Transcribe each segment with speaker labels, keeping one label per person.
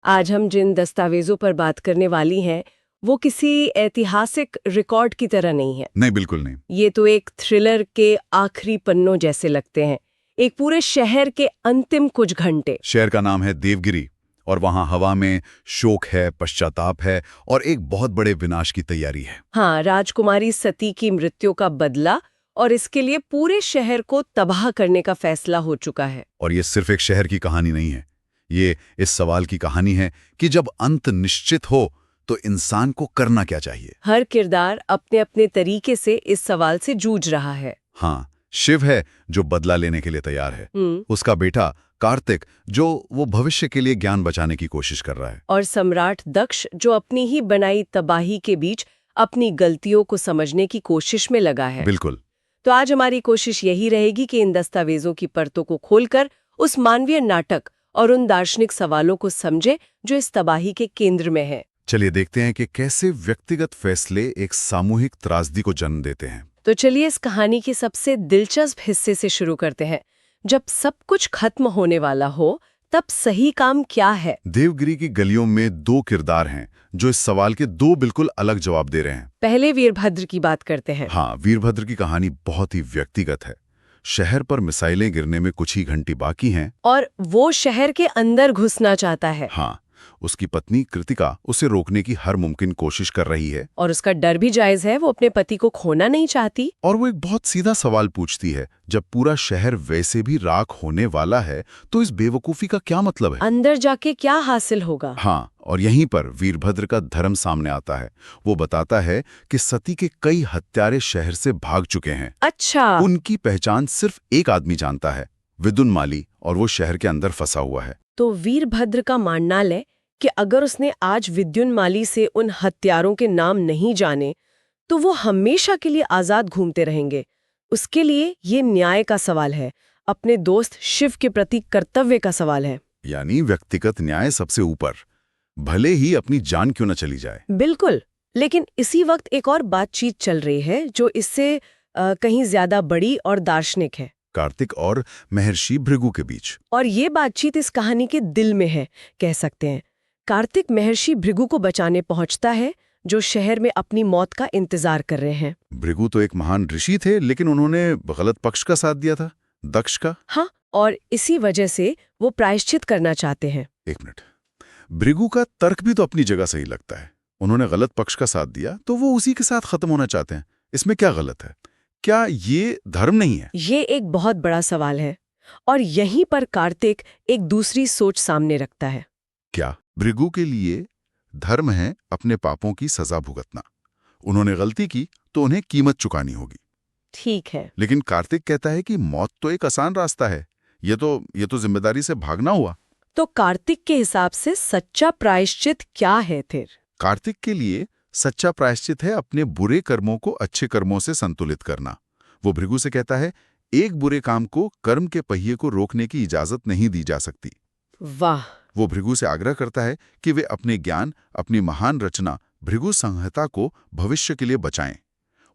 Speaker 1: आज हम जिन दस्तावेजों पर बात करने वाली हैं, वो किसी ऐतिहासिक रिकॉर्ड की तरह नहीं है।
Speaker 2: नहीं, बिल्कुल नहीं।
Speaker 1: ये तो एक थ्रिलर के आखिरी पन्नों जैसे लगते हैं। एक पूरे शहर के अंतिम कुछ घंटे।
Speaker 2: शहर का नाम है देवगिरी और वहां हवा में शोक है, पश्चाताप है और एक बहुत बड़े विनाश की तैयारी है।
Speaker 1: हाँ, राजकुमारी सती की मृत्यु का बदला और इसके लिए पूरे शहर को तबाह करने का फैसला हो चुका है।
Speaker 2: और ये सिर्फ एक शहर की कहानी नहीं है, ये इस सवाल की कहानी है कि जब अंत निश्चित हो तो इंसान को करना क्या चाहिए।
Speaker 1: हर किरदार अपने अपने तरीके से इस सवाल से जूझ रहा है।
Speaker 2: हाँ, शिव है जो बदला लेने के लिए तैयार है, उसका बेटा कार्तिक जो वो भविष्य के लिए ज्ञान बचाने की कोशिश कर रहा है,
Speaker 1: और सम्राट दक्ष जो अपनी ही बनाई तबाही के बीच अपनी गलतियों को समझने की कोशिश में लगा है।
Speaker 2: बिल्कुल।
Speaker 1: तो आज हमारी कोशिश यही रहेगी कि इन दस्तावेजों की परतों को खोलकर उस मानवीय नाटक और उन दार्शनिक सवालों को समझे जो इस तबाही के केंद्र में है।
Speaker 2: चलिए देखते हैं कि कैसे व्यक्तिगत फैसले एक सामूहिक त्रासदी को जन्म देते हैं।
Speaker 1: तो चलिए इस कहानी के सबसे दिलचस्प हिस्से से शुरू करते हैं। जब सब कुछ खत्म होने वाला हो, तब सही काम क्या है?
Speaker 2: देवगिरी की गलियों में दो किरदार हैं जो इस सवाल के दो बिल्कुल अलग जवाब दे रहे हैं।
Speaker 1: पहले वीरभद्र की बात करते हैं।
Speaker 2: हाँ, वीरभद्र की कहानी बहुत ही व्यक्तिगत है। शहर पर मिसाइलें गिरने में कुछ ही घंटे बाकी हैं
Speaker 1: और वो शहर के अंदर घुसना चाहता है।
Speaker 2: हाँ, उसकी पत्नी कृतिका उसे रोकने की हर मुमकिन कोशिश कर रही है।
Speaker 1: और उसका डर भी जायज है, वो अपने पति को खोना नहीं चाहती।
Speaker 2: और वो एक बहुत सीधा सवाल पूछती है, जब पूरा शहर वैसे भी राख होने वाला है तो इस बेवकूफी का क्या मतलब है?
Speaker 1: अंदर जाके क्या हासिल होगा?
Speaker 2: हाँ, और यहीं पर वीरभद्र का धर्म सामने आता है। वो बताता है कि सती के कई हत्यारे शहर से भाग चुके हैं।
Speaker 1: अच्छा।
Speaker 2: उनकी पहचान सिर्फ एक आदमी जानता है, विदुनमाली, और वो शहर के अंदर फंसा हुआ है।
Speaker 1: तो वीरभद्र का मानना है कि अगर उसने आज विद्युन्माली से उन हत्यारों के नाम नहीं जाने, तो वो हमेशा के लिए आजाद घूमते रहेंगे। उसके लिए ये न्याय का सवाल है, अपने दोस्त शिव के प्रति कर्तव्य का सवाल है।
Speaker 2: यानी व्यक्तिगत न्याय सबसे ऊपर, भले ही अपनी जान क्यों न चली जाए।
Speaker 1: बिल्कुल। लेकिन इसी वक्त एक और बातचीत चल रही है जो इससे कहीं ज्यादा बड़ी और दार्शनिक है।
Speaker 2: कार्तिक और महर्षि भृगु के बीच।
Speaker 1: और ये बातचीत इस कहानी के दिल में है, कह सकते हैं। कार्तिक महर्षि भृगु को बचाने पहुंचता है, जो शहर में अपनी मौत का इंतजार कर रहे हैं।
Speaker 2: भृगु तो एक महान ऋषि थे, लेकिन उन्होंने गलत पक्ष का साथ दिया था, दक्ष का।
Speaker 1: हाँ, और इसी वजह से वो प्रायश्चित करना चाहते हैं।
Speaker 2: एक मिनट, भृगु का तर्क भी तो अपनी जगह सही लगता है। उन्होंने गलत पक्ष का साथ दिया तो वो उसी के साथ खत्म होना चाहते हैं। इसमें क्या गलत है? क्या ये धर्म नहीं है?
Speaker 1: ये एक बहुत बड़ा सवाल है और यहीं पर कार्तिक एक दूसरी सोच सामने रखता है।
Speaker 2: क्या भृगु के लिए धर्म है अपने पापों की सजा भुगतना? उन्होंने गलती की तो उन्हें कीमत चुकानी होगी।
Speaker 1: ठीक है।
Speaker 2: लेकिन कार्तिक कहता है कि मौत तो एक आसान रास्ता है, ये तो जिम्मेदारी से भागना हुआ।
Speaker 1: तो कार्तिक के हिसाब से सच्चा प्रायश्चित क्या है फिर?
Speaker 2: कार्तिक के लिए सच्चा प्रायश्चित है अपने बुरे कर्मों को अच्छे कर्मों से संतुलित करना। वो भृगु से कहता है, एक बुरे काम को, कर्म के पहिए को रोकने की इजाजत नहीं दी जा सकती।
Speaker 1: वाह।
Speaker 2: वो भृगु से आग्रह करता है कि वे अपने ज्ञान, अपनी महान रचना भृगु संहिता को भविष्य के लिए बचाएं।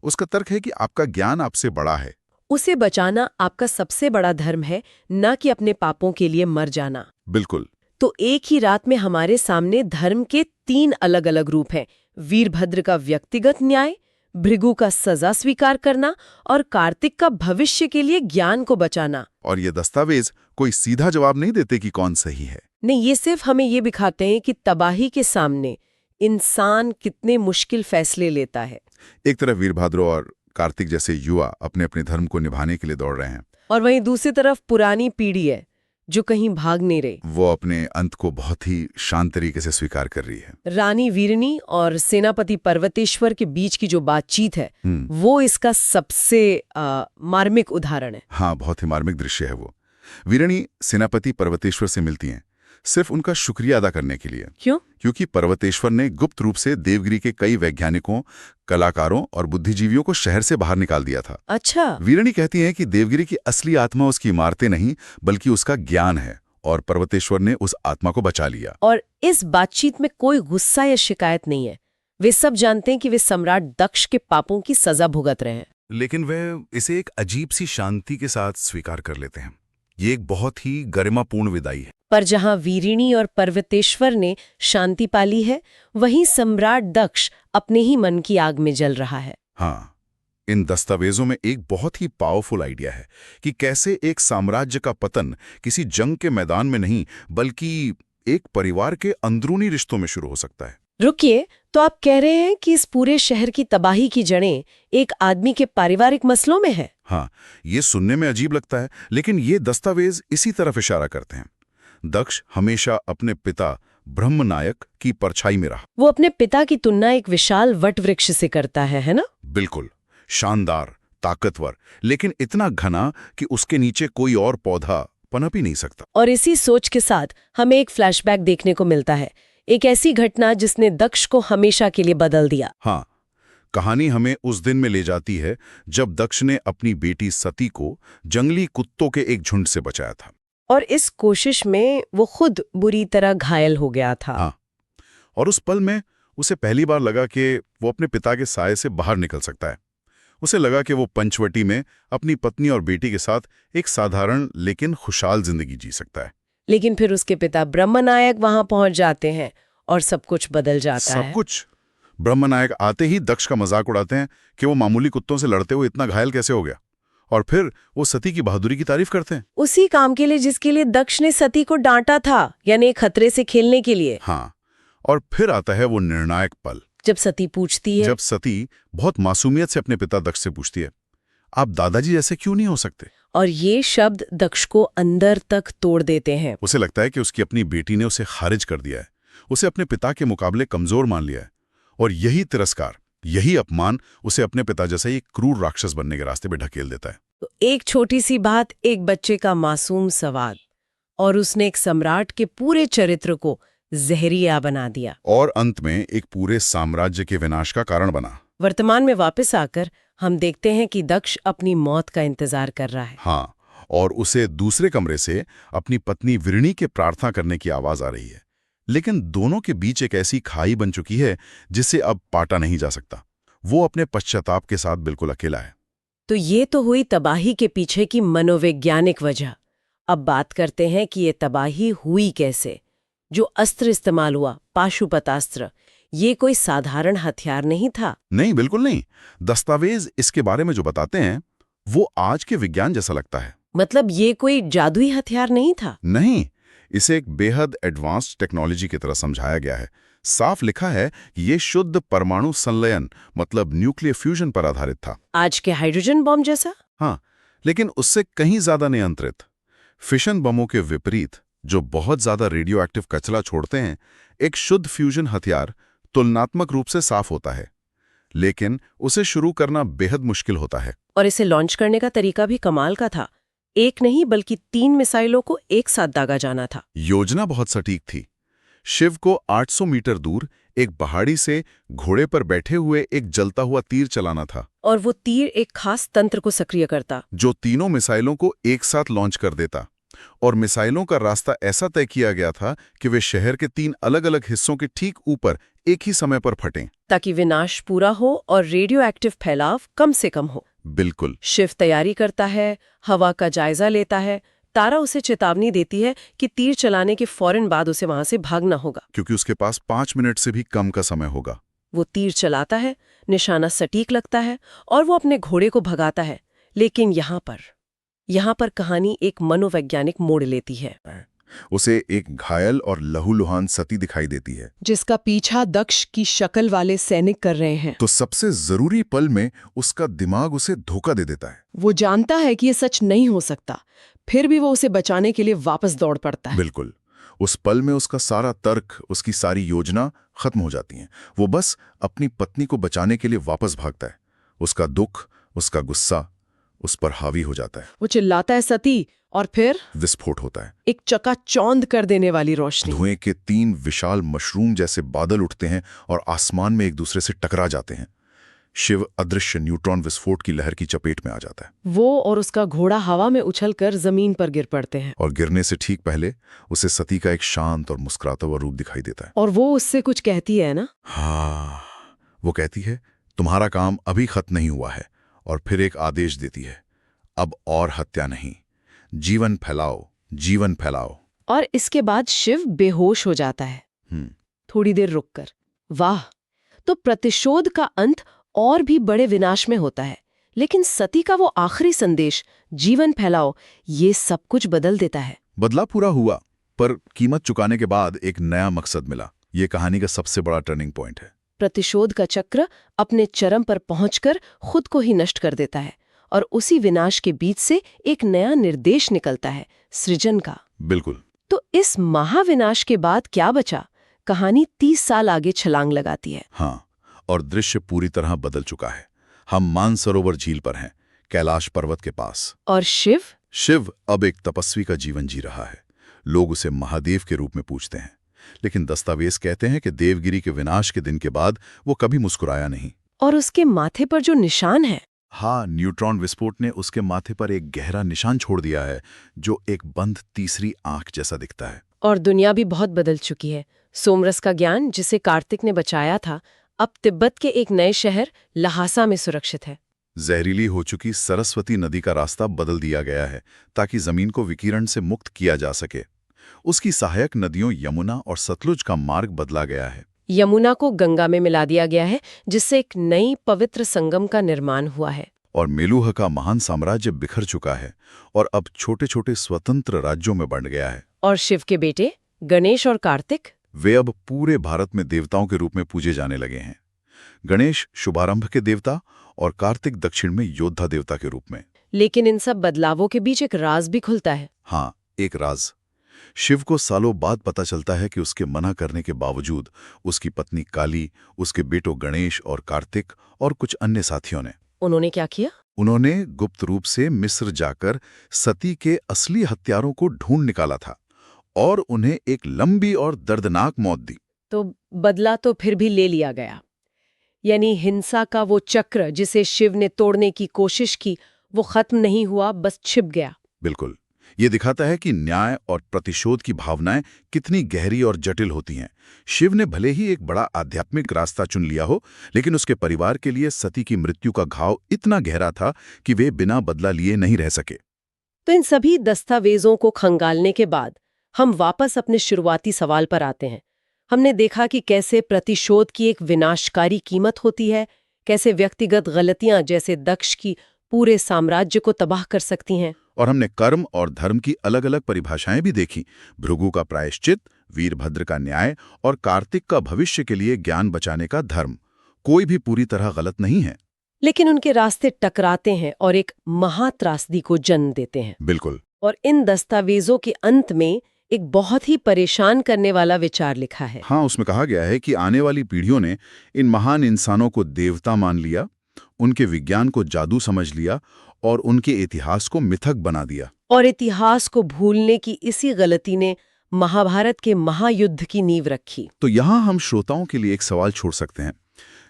Speaker 2: उसका तर्क है कि आपका ज्ञान आपसे बड़ा है।
Speaker 1: उसे बचाना आपका सबसे बड़ा धर्म है, न कि अपने पापों के लिए मर जाना।
Speaker 2: बिल्कुल।
Speaker 1: तो एक ही रात में हमारे सामने धर्म के तीन अलग अलग रूप हैं। वीरभद्र का व्यक्तिगत न्याय, भृगु का सजा स्वीकार करना और कार्तिक का भविष्य के लिए ज्ञान को बचाना।
Speaker 2: और ये दस्तावेज कोई सीधा जवाब नहीं देते कि कौन सही है।
Speaker 1: नहीं, ये सिर्फ हमें ये दिखाते हैं कि तबाही के सामने इंसान कितने मुश्किल फैसले लेता है।
Speaker 2: एक तरफ वीरभद्र और कार्तिक जैसे युवा अपने अपने धर्म को निभाने के लिए दौड़ रहे हैं,
Speaker 1: और वहीं दूसरी तरफ पुरानी पीढ़ी है जो कहीं भाग नहीं रही।
Speaker 2: वो अपने अंत को बहुत ही शांत तरीके से स्वीकार कर रही है।
Speaker 1: रानी वीरनी और सेनापति पर्वतेश्वर के बीच की जो बातचीत है, वो इसका सबसे मार्मिक उदाहरण है।
Speaker 2: हाँ, बहुत ही मार्मिक दृश्य है वो। वीरनी सेनापति पर्वतेश्वर से मिलती हैं, सिर्फ उनका शुक्रिया अदा करने के लिए।
Speaker 1: क्यों?
Speaker 2: क्योंकि पर्वतेश्वर ने गुप्त रूप से देवगिरी के कई वैज्ञानिकों, कलाकारों और बुद्धिजीवियों को शहर से बाहर निकाल दिया था।
Speaker 1: अच्छा।
Speaker 2: वीरनी कहती हैं कि देवगिरी की असली आत्मा उसकी इमारतें नहीं, बल्कि उसका ज्ञान है, और पर्वतेश्वर ने उस आत्मा को बचा लिया।
Speaker 1: और इस बातचीत में कोई गुस्सा या शिकायत नहीं है। वे सब जानते हैं कि वे सम्राट दक्ष के पापों की सजा भुगत रहे हैं।
Speaker 2: लेकिन वे इसे एक अजीब सी शांति के साथ स्वीकार कर लेते हैं। ये एक बहुत ही गरिमापूर्ण विदाई है।
Speaker 1: पर जहां वीरिणी और पर्वतेश्वर ने शांति पाली है, वहीं सम्राट दक्ष अपने ही मन की आग में जल रहा है।
Speaker 2: हाँ, इन दस्तावेजों में एक बहुत ही पावरफुल आइडिया है कि कैसे एक साम्राज्य का पतन किसी जंग के मैदान में नहीं बल्कि एक परिवार के अंदरूनी रिश्तों में शुरू हो सकता है।
Speaker 1: रुकिए, तो आप कह रहे हैं कि इस पूरे शहर की तबाही की जड़ें एक आदमी के पारिवारिक मसलों में है?
Speaker 2: हाँ, ये सुनने में अजीब लगता है, लेकिन ये दस्तावेज इसी तरफ इशारा करते हैं। दक्ष हमेशा अपने पिता ब्रह्मनायक की परछाई में रहा।
Speaker 1: वो अपने पिता की तुलना एक विशाल वट वृक्ष से करता है ना?
Speaker 2: बिल्कुल, शानदार, ताकतवर, लेकिन इतना घना कि उसके नीचे कोई और पौधा पनप ही नहीं सकता।
Speaker 1: और इसी सोच के साथ हमें एक फ्लैशबैक देखने को मिलता है, एक ऐसी घटना जिसने दक्ष को हमेशा के लिए बदल दिया।
Speaker 2: हाँ, कहानी हमें उस दिन में ले जाती है जब दक्ष ने अपनी बेटी सती को जंगली कुत्तों के एक झुंड से बचाया था।
Speaker 1: और इस कोशिश में वो खुद बुरी तरह घायल हो गया था।
Speaker 2: हाँ, और उस पल में उसे पहली बार लगा कि वो अपने पिता के साए से बाहर निकल सकता है। उसे लगा कि वो पंचवटी में अपनी पत्नी और बेटी के साथ एक साधारण लेकिन खुशहाल जिंदगी जी सकता है।
Speaker 1: लेकिन फिर उसके पिता ब्रह्मनायक वहां पहुंच जाते हैं और सब कुछ बदल जाता है।
Speaker 2: सब कुछ। ब्रह्मनायक आते ही दक्ष का मजाक उड़ाते हैं कि वो मामूली कुत्तों से लड़ते हुए इतना घायल कैसे हो गया, और फिर वो सती की बहादुरी की तारीफ करते हैं।
Speaker 1: उसी काम के लिए जिसके लिए दक्ष ने सती को डांटा था, यानी खतरे से खेलने के लिए।
Speaker 2: हाँ, और फिर आता है वो निर्णायक पल
Speaker 1: जब सती पूछती है,
Speaker 2: जब सती बहुत मासूमियत से अपने पिता दक्ष से पूछती है, आप दादाजी जैसे क्यों नहीं हो सकते?
Speaker 1: और ये शब्द दक्ष को अंदर तक तोड़ देते हैं।
Speaker 2: उसे लगता है कि उसकी अपनी बेटी ने उसे खारिज कर दिया है, उसे अपने पिता के मुकाबले कमजोर मान लिया है, और यही तिरस्कार, यही अपमान उसे अपने पिता जैसा एक क्रूर राक्षस बनने के रास्ते पे ढकेल देता है।
Speaker 1: तो एक छोटी सी बात, एक बच्चे का मासूम सवाल, और उसने एक सम्राट के पूरे चरित्र को जहरिया बना दिया,
Speaker 2: और अंत में एक पूरे साम्राज्य के विनाश का कारण बना।
Speaker 1: वर्तमान में वापस आकर हम देखते हैं कि दक्ष अपनी मौत का इंतजार कर रहा है।
Speaker 2: हाँ, और उसे दूसरे कमरे से अपनी पत्नी वीरिणी के प्रार्थना करने की आवाज आ रही है, लेकिन दोनों के बीच एक ऐसी खाई बन चुकी है जिसे अब पाटा नहीं जा सकता। वो अपने पश्चाताप के साथ बिल्कुल अकेला है।
Speaker 1: तो ये तो हुई तबाही के पीछे की मनोवैज्ञानिक वजह। अब बात करते हैं कि ये तबाही हुई कैसे। जो अस्त्र इस्तेमाल हुआ, पाशुपतास्त्र, ये कोई साधारण हथियार नहीं था।
Speaker 2: नहीं, बिल्कुल नहीं। दस्तावेज इसके बारे में जो बताते हैं वो आज के विज्ञान जैसा लगता है।
Speaker 1: मतलब ये कोई जादुई हथियार नहीं था?
Speaker 2: नहीं, इसे एक बेहद एडवांस्ड टेक्नोलॉजी की तरह समझाया गया है। साफ लिखा है कि ये शुद्ध परमाणु संलयन मतलब न्यूक्लियर फ्यूजन पर आधारित था।
Speaker 1: आज के हाइड्रोजन बॉम्ब जैसा?
Speaker 2: हाँ, लेकिन उससे कहीं ज्यादा नियंत्रित। फिशन बमों के विपरीत, जो बहुत ज्यादा रेडियो एक्टिव कचरा छोड़ते हैं, एक शुद्ध फ्यूजन हथियार तुलनात्मक रूप से साफ होता है, लेकिन उसे शुरू करना बेहद मुश्किल होता है।
Speaker 1: और इसे लॉन्च करने का तरीका भी कमाल का था। एक नहीं बल्कि 3 मिसाइलों को एक साथ दागा जाना था।
Speaker 2: योजना बहुत सटीक थी। शिव को 800 मीटर दूर एक पहाड़ी से घोड़े पर बैठे हुए एक जलता हुआ तीर चलाना था,
Speaker 1: और वो तीर एक खास तंत्र को सक्रिय करता,
Speaker 2: जो तीनों मिसाइलों को एक साथ लॉन्च कर देता। और मिसाइलों का रास्ता ऐसा तय किया गया था कि वे शहर के 3 अलग-अलग हिस्सों के ठीक ऊपर एक ही समय पर फटें,
Speaker 1: ताकि विनाश पूरा हो और रेडियो एक्टिव फैलाव कम से कम हो।
Speaker 2: बिल्कुल।
Speaker 1: शिव तैयारी करता है, हवा का जायजा लेता है। तारा उसे चेतावनी देती है कि तीर चलाने के फौरन बाद उसे वहां से भागना होगा,
Speaker 2: क्योंकि उसके पास 5 मिनट से भी कम का समय होगा।
Speaker 1: वो तीर चलाता है, निशाना सटीक लगता है और वो अपने घोड़े को भगाता है। लेकिन यहाँ पर कहानी एक मनोवैज्ञानिक मोड़ लेती है।
Speaker 2: उसे एक घायल और लहूलुहान सती दिखाई देती है,
Speaker 1: जिसका पीछा दक्ष की शक्ल वाले सैनिक कर रहे हैं।
Speaker 2: तो सबसे जरूरी पल में उसका दिमाग उसे धोखा दे देता है।
Speaker 1: वो जानता है कि ये सच नहीं हो सकता, फिर भी वो उसे बचाने के लिए वापस दौड़ पड़ता है।
Speaker 2: बिल्कुल। उस पल में उसका सारा तर्क, उसकी सारी योजना खत्म हो जाती है। वो बस अपनी पत्नी को बचाने के लिए वापस भागता है। उसका दुख, उसका गुस्सा उस पर हावी हो जाता है।
Speaker 1: वो चिल्लाता है सती, और फिर
Speaker 2: विस्फोट होता है।
Speaker 1: एक चकाचौंध कर देने वाली रोशनी।
Speaker 2: धुएं के 3 विशाल मशरूम जैसे बादल उठते हैं और आसमान में एक दूसरे से टकरा जाते हैं। शिव अदृश्य न्यूट्रॉन विस्फोट की लहर की चपेट में आ जाता है।
Speaker 1: वो और उसका घोड़ा हवा में उछलकर जमीन पर गिर पड़ते हैं।
Speaker 2: और गिरने से ठीक पहले उसे सती का एक शांत और मुस्कुराता हुआ रूप दिखाई देता है।
Speaker 1: और वो उससे कुछ कहती है ना?
Speaker 2: हाँ, वो कहती है, तुम्हारा काम अभी खत्म नहीं हुआ है। और फिर एक आदेश देती है, अब और हत्या नहीं, जीवन फैलाओ, जीवन फैलाओ।
Speaker 1: और इसके बाद शिव बेहोश हो जाता है थोड़ी देर रुककर। वाह! तो प्रतिशोध का अंत और भी बड़े विनाश में होता है, लेकिन सती का वो आखिरी संदेश, जीवन फैलाओ, ये सब कुछ बदल देता है।
Speaker 3: बदला पूरा हुआ, पर कीमत चुकाने के बाद एक नया मकसद मिला। ये कहानी का सबसे बड़ा टर्निंग पॉइंट है।
Speaker 1: प्रतिशोध का चक्र अपने चरम पर पहुंचकर खुद को ही नष्ट कर देता है, और उसी विनाश के बीच से एक नया निर्देश निकलता है, सृजन का।
Speaker 3: बिल्कुल।
Speaker 1: तो इस महाविनाश के बाद क्या बचा? कहानी 30 साल आगे छलांग लगाती है।
Speaker 3: हाँ, और दृश्य पूरी तरह बदल चुका है। हम मानसरोवर झील पर हैं, कैलाश पर्वत के पास।
Speaker 1: और शिव?
Speaker 3: शिव अब एक तपस्वी का जीवन जी रहा है। लोग उसे महादेव के रूप में पूजते हैं, लेकिन दस्तावेज कहते हैं कि देवगिरी के विनाश के दिन के बाद वो कभी मुस्कुराया नहीं।
Speaker 1: और उसके माथे पर जो निशान है,
Speaker 3: हाँ, न्यूट्रॉन विस्फोट ने उसके माथे पर एक गहरा निशान छोड़ दिया है, जो एक बंद तीसरी आंख जैसा दिखता है।
Speaker 1: और दुनिया भी बहुत बदल चुकी है। सोमरस का ज्ञान, जिसे कार्तिक ने बचाया था, अब तिब्बत के एक नए शहर लहासा में सुरक्षित है।
Speaker 3: जहरीली हो चुकी सरस्वती नदी का रास्ता बदल दिया गया है ताकि जमीन को विकिरण से मुक्त किया जा सके। उसकी सहायक नदियों यमुना और सतलुज का मार्ग बदला गया है।
Speaker 1: यमुना को गंगा में मिला दिया गया है, जिससे एक नई पवित्र संगम का निर्माण हुआ है।
Speaker 3: और मेलुह का महान साम्राज्य बिखर चुका है और अब छोटे छोटे स्वतंत्र राज्यों में बंट गया है।
Speaker 1: और शिव के बेटे गणेश और कार्तिक,
Speaker 3: वे अब पूरे भारत में देवताओं के रूप में पूजे जाने लगे हैं। गणेश शुभारंभ के देवता और कार्तिक दक्षिण में योद्धा देवता के रूप में।
Speaker 1: लेकिन इन सब बदलावों के बीच एक राज भी खुलता है।
Speaker 3: हाँ, एक राज। शिव को सालों बाद पता चलता है कि उसके मना करने के बावजूद उसकी पत्नी काली, उसके बेटों गणेश और कार्तिक और कुछ अन्य साथियों ने,
Speaker 1: उन्होंने क्या किया?
Speaker 3: उन्होंने गुप्त रूप से मिस्र जाकर सती के असली हत्यारों को ढूंढ निकाला था और उन्हें एक लंबी और दर्दनाक मौत दी।
Speaker 1: तो बदला तो फिर भी ले लिया गया, यानी हिंसा का वो चक्र जिसे शिव ने तोड़ने की कोशिश की, वो खत्म नहीं हुआ, बस छिप गया।
Speaker 3: बिल्कुल। ये दिखाता है कि न्याय और प्रतिशोध की भावनाएं कितनी गहरी और जटिल होती हैं। शिव ने भले ही एक बड़ा आध्यात्मिक रास्ता चुन लिया हो, लेकिन उसके परिवार के लिए सती की मृत्यु का घाव इतना गहरा था कि वे बिना बदला लिए नहीं रह सके।
Speaker 1: तो इन सभी दस्तावेजों को खंगालने के बाद हम वापस अपने शुरुआती सवाल पर आते हैं। हमने देखा कि कैसे प्रतिशोध की एक विनाशकारी कीमत होती है, कैसे व्यक्तिगत गलतियां जैसे दक्ष की पूरे साम्राज्य को तबाह कर सकती हैं।
Speaker 3: और हमने कर्म और धर्म की अलग अलग परिभाषाएं भी देखी। भृगु का प्रायश्चित, वीरभद्र का न्याय और कार्तिक का भविष्य के लिए ज्ञान बचाने का धर्म। कोई भी पूरी तरह गलत नहीं है,
Speaker 1: लेकिन उनके रास्ते टकराते हैं और एक महात्रासदी को जन्म देते हैं।
Speaker 3: बिल्कुल।
Speaker 1: और इन दस्तावेजों के अंत में एक बहुत ही परेशान करने वाला विचार लिखा है।
Speaker 3: हाँ, उसमें कहा गया है कि आने वाली पीढ़ियों ने इन महान इंसानों को देवता मान लिया, उनके विज्ञान को जादू समझ लिया और उनके इतिहास को मिथक बना दिया।
Speaker 1: और इतिहास को भूलने की इसी गलती ने महाभारत के महायुद्ध की नींव रखी।
Speaker 3: तो यहाँ हम श्रोताओं के लिए एक सवाल छोड़ सकते हैं।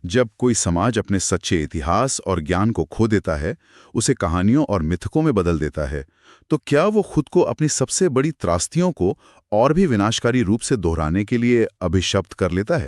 Speaker 3: जब कोई समाज अपने सच्चे इतिहास और ज्ञान को खो देता है, उसे कहानियों और मिथकों में बदल देता है, तो क्या वो खुद को अपनी सबसे बड़ी त्रासदियों को और भी विनाशकारी रूप से दोहराने के लिए अभिशप्त कर लेता है?